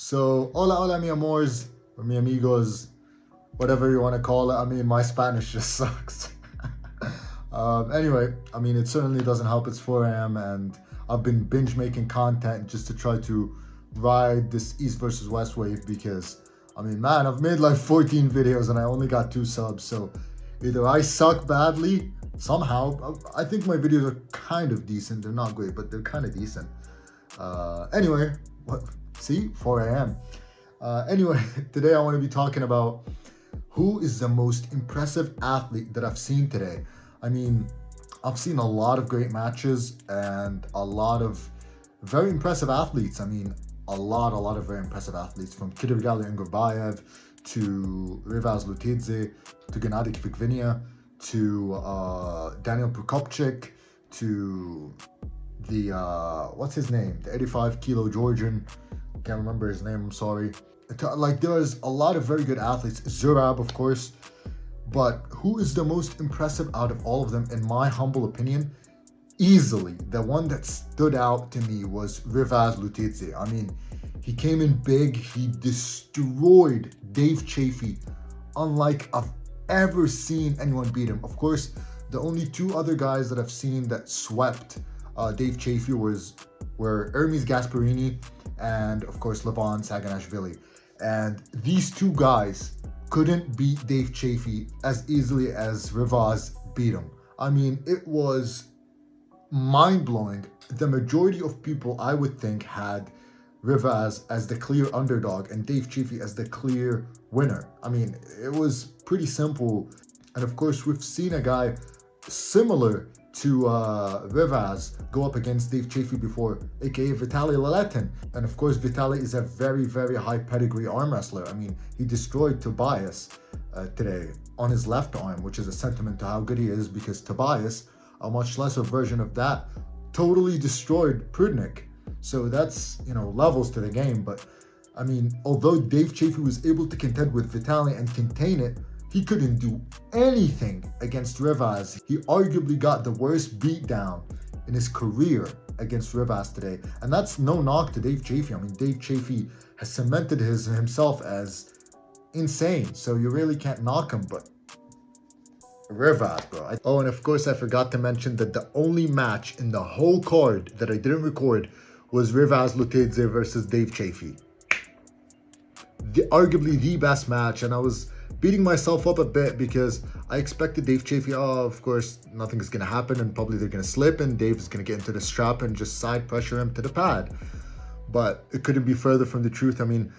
So, hola mi amores, or mi amigos, whatever you want to call it. I mean, my Spanish just sucks. Anyway, I mean, it certainly doesn't help. It's 4 a.m. and I've been binge making content just to try to ride this East versus West wave because, I mean, man, I've made like 14 videos and I only got 2 subs. So either I suck badly somehow. I think my videos are kind of decent. They're not great, but they're kind of decent. Anyway, what? See, 4 a.m. Anyway, today I want to be talking about who is the most impressive athlete that I've seen today. I mean, I've seen a lot of great matches and a lot of very impressive athletes. I mean, a lot of very impressive athletes, from Kidrigali Ngurbayev to Revaz Lutidze to Gennady Kvikvinia to Daniel Prokopchik to the what's his name, the 85 kilo Georgian, can't remember his name, I'm sorry. Like, there's a lot of very good athletes. Zurab, of course, but who is the most impressive out of all of them, in my humble opinion? Easily the one that stood out to me was Revaz Lutidze. I mean, he came in big, he destroyed Dave Chaffee unlike I've ever seen anyone beat him. Of course, the only 2 other guys that I've seen that swept Dave Chaffee were Hermes Gasparini and, of course, LEVAN Saganashvili. And these 2 guys couldn't beat Dave Chaffee as easily as Revaz beat him. I mean, it was mind-blowing. The majority of people, I would think, had Revaz as the clear underdog and Dave Chaffee as the clear winner. I mean, it was pretty simple. And of course, we've seen a guy similar to Revaz go up against Dave Chaffee before, aka Vitaly Laletin. And of course, Vitaly is a very, very high pedigree arm wrestler. I mean, he destroyed Tobias today on his left arm, which is a sentiment to how good he is, because Tobias, a much lesser version of that, totally destroyed Prudnik. So that's, levels to the game. But I mean, although Dave Chaffee was able to contend with Vitaly and contain it, he couldn't do anything against Revaz. He arguably got the worst beatdown in his career against Revaz today. And that's no knock to Dave Chaffee. I mean, Dave Chaffee has cemented himself as insane, so you really can't knock him, but Revaz, bro. Oh, and of course, I forgot to mention that the only match in the whole card that I didn't record was Revaz Lutidze versus Dave Chaffee. Arguably the best match, and I was beating myself up a bit because I expected Dave Chaffee, of course, nothing's going to happen and probably they're going to slip and Dave is going to get into the strap and just side pressure him to the pad. But it couldn't be further from the truth. I mean,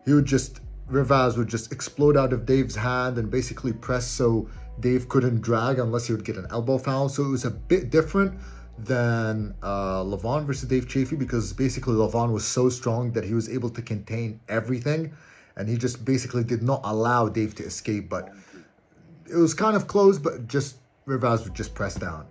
Revaz would just explode out of Dave's hand and basically press so Dave couldn't drag unless he would get an elbow foul. So it was a bit different than LEVAN versus Dave Chaffee, because basically LEVAN was so strong that he was able to contain everything. And he just basically did not allow Dave to escape. But it was kind of close, but just Revaz would just press down.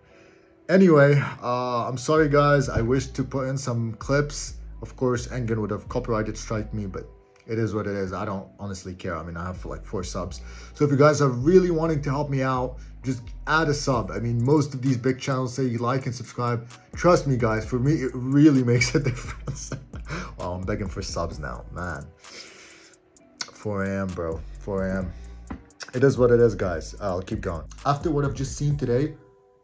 Anyway, I'm sorry, guys. I wish to put in some clips. Of course, Engen would have copyrighted strike me, but it is what it is. I don't honestly care. I mean, I have like 4 subs. So if you guys are really wanting to help me out, just add a sub. I mean, most of these big channels say you like and subscribe. Trust me, guys. For me, it really makes a difference. Wow, I'm begging for subs now, man. 4 a.m., bro. 4 a.m. It is what it is, guys. I'll keep going. After what I've just seen today,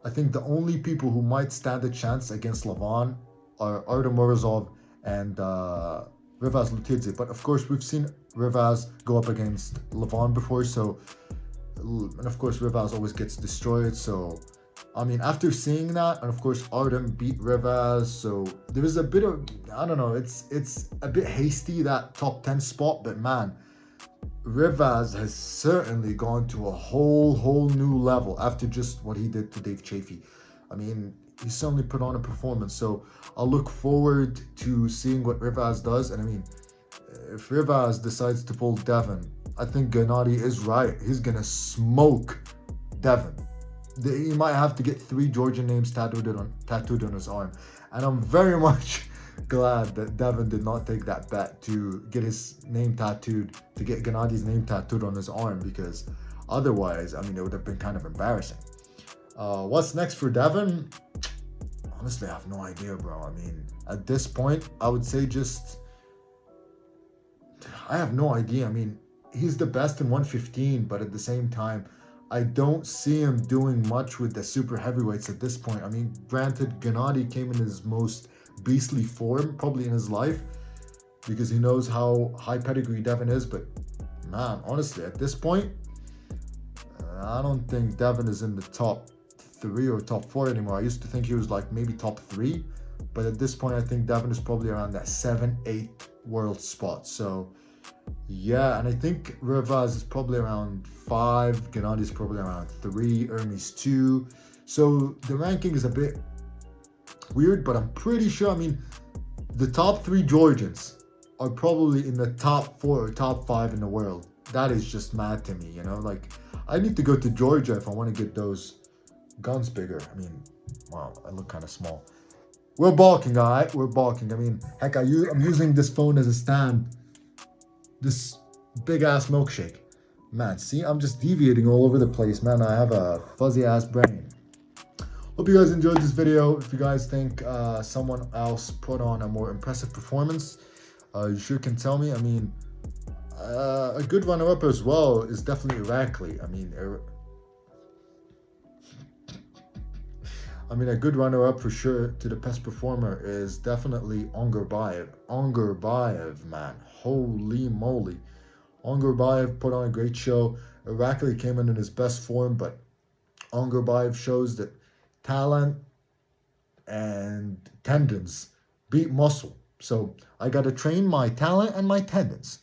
I think the only people who might stand a chance against LEVAN are Artem Morozov and Revaz Lutidze. But of course, we've seen Revaz go up against LEVAN before, and of course, Revaz always gets destroyed. So, I mean, after seeing that, and of course, Artem beat Revaz, so there is a bit of, I don't know, it's a bit hasty, that top 10 spot, but man, Revaz has certainly gone to a whole new level after just what he did to Dave Chaffee. I mean, he certainly put on a performance, so I'll look forward to seeing what Revaz does. And I mean, if Revaz decides to pull Devon, I think Gennady is right. He's gonna smoke Devon. He might have to get 3 Georgian names tattooed on his arm. And I'm very much glad that Devon did not take that bet to get his name tattooed, to get Gennady's name tattooed on his arm, because otherwise, I mean, it would have been kind of embarrassing. What's next for Devon? Honestly, I have no idea, bro. I mean, at this point, I would say just I have no idea. I mean, he's the best in 115, but at the same time, I don't see him doing much with the super heavyweights at this point. I mean, granted, Gennady came in his most beastly form probably in his life because he knows how high pedigree Devin is, but man, honestly, at this point, I don't think Devin is in the top 3 or top 4 anymore. I used to think he was like maybe top 3, but at this point, I think Devin is probably around that 7, 8 world spot. So yeah, and I think Revaz is probably around 5, Gennady is probably around 3, Ermi's 2. So the ranking is a bit weird, but I'm pretty sure, I mean, the top 3 Georgians are probably in the top 4 or top 5 in the world. That is just mad to me, you know? Like, I need to go to Georgia if I want to get those guns bigger. I mean, wow, I look kind of small. We're balking, all right? We're balking. I mean, heck, I'm using this phone as a stand. This big-ass milkshake. Man, see, I'm just deviating all over the place, man. I have a fuzzy-ass brain. Hope you guys enjoyed this video. If you guys think someone else put on a more impressive performance, you sure can tell me. I mean, a good runner-up as well is definitely Irakli. I mean, a good runner-up for sure to the best performer is definitely Ongarbayev. Ongarbayev, man, holy moly. Ongarbayev put on a great show. Irakli came in his best form, but Ongarbayev shows that talent and tendons beat muscle. So I got to train my talent and my tendons.